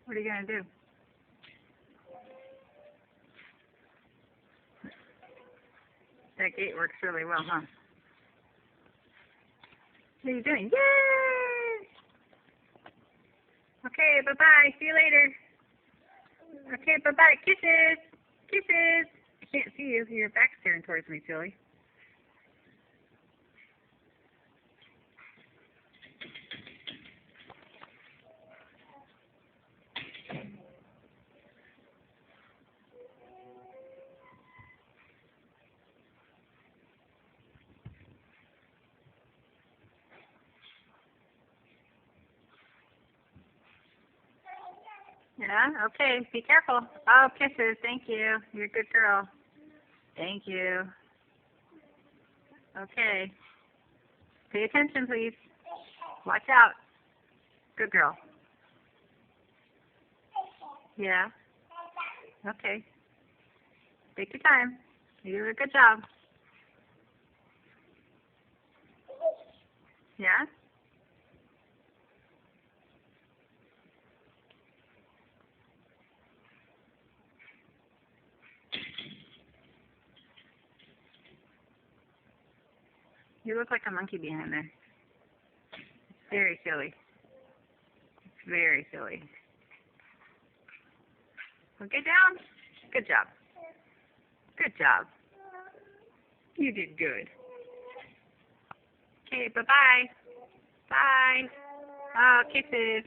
What are you going to do? That gate works really well, huh? What are you doing? Yay! Okay, bye-bye. See you later. Okay, bye-bye. Kisses. Kisses. I can't see you. Your back's staring towards me, silly. Yeah, okay. Be careful. Oh, kisses. Thank you. You're a good girl. Thank you. Okay. Pay attention, please. Watch out. Good girl. Yeah. Okay. Take your time. You did a good job. Yeah? You look like a monkey behind there. It's very silly. It's very silly. Well, get down. Good job. Good job. You did good. Okay, bye-bye. Bye. Oh, kisses.